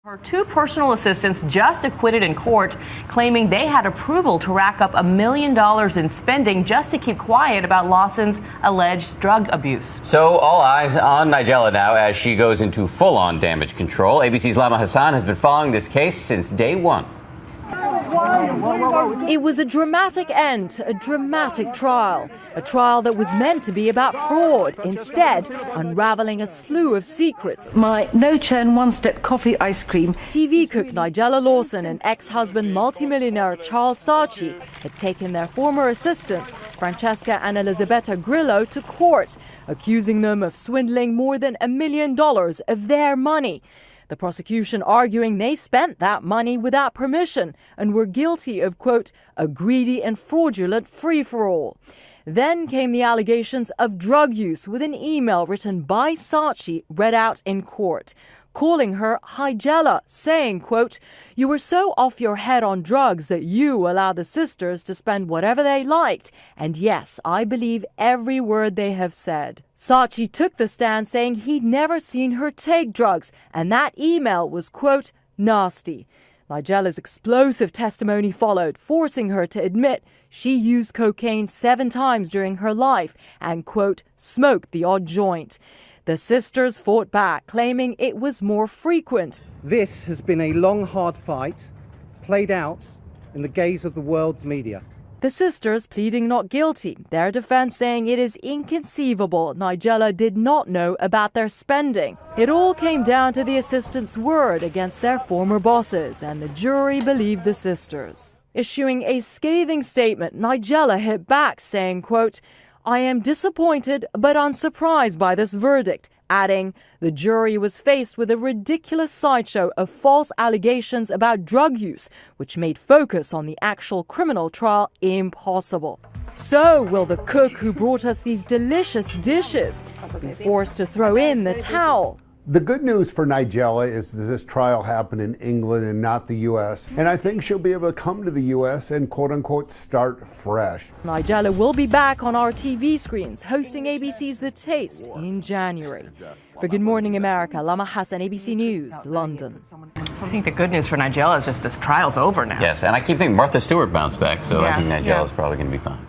Her two personal assistants just acquitted in court, claiming they had approval to rack up $1 million in spending just to keep quiet about Lawson's alleged drug abuse. So all eyes on Nigella now as she goes into full-on damage control. ABC's Lama Hassan has been following this case since day one. It was a dramatic end to a dramatic trial. A trial that was meant to be about fraud, instead unraveling a slew of secrets. My no-churn one-step coffee ice cream. TV cook Nigella Lawson and ex-husband multimillionaire Charles Saatchi had taken their former assistants, Francesca and Elisabetta Grillo, to court, accusing them of swindling more than $1 million of their money. The prosecution arguing they spent that money without permission and were guilty of, quote, a greedy and fraudulent free-for-all. Then came the allegations of drug use with an email written by Saatchi read out in court, calling her Nigella, saying, quote, you were so off your head on drugs that you allowed the sisters to spend whatever they liked. And yes, I believe every word they have said. Saatchi took the stand saying he'd never seen her take drugs, and that email was, quote, nasty. Nigella's explosive testimony followed, forcing her to admit she used cocaine 7 times during her life and, quote, smoked the odd joint. The sisters fought back, claiming it was more frequent. This has been a long, hard fight, played out in the gaze of the world's media. The sisters pleading not guilty, their defense saying it is inconceivable Nigella did not know about their spending. It all came down to the assistants' word against their former bosses, and the jury believed the sisters. Issuing a scathing statement, Nigella hit back, saying, quote, I am disappointed but unsurprised by this verdict, adding, the jury was faced with a ridiculous sideshow of false allegations about drug use, which made focus on the actual criminal trial impossible. So will the cook who brought us these delicious dishes be forced to throw in the towel? The good news for Nigella is that this trial happened in England and not the U.S. And I think she'll be able to come to the U.S. and quote-unquote start fresh. Nigella will be back on our TV screens, hosting ABC's The Taste in January. For Good Morning America, Lama Hassan, ABC News, London. I think the good news for Nigella is just this trial's over now. Yes, and I keep thinking Martha Stewart bounced back, so Yeah, I think Nigella's probably going to be fine.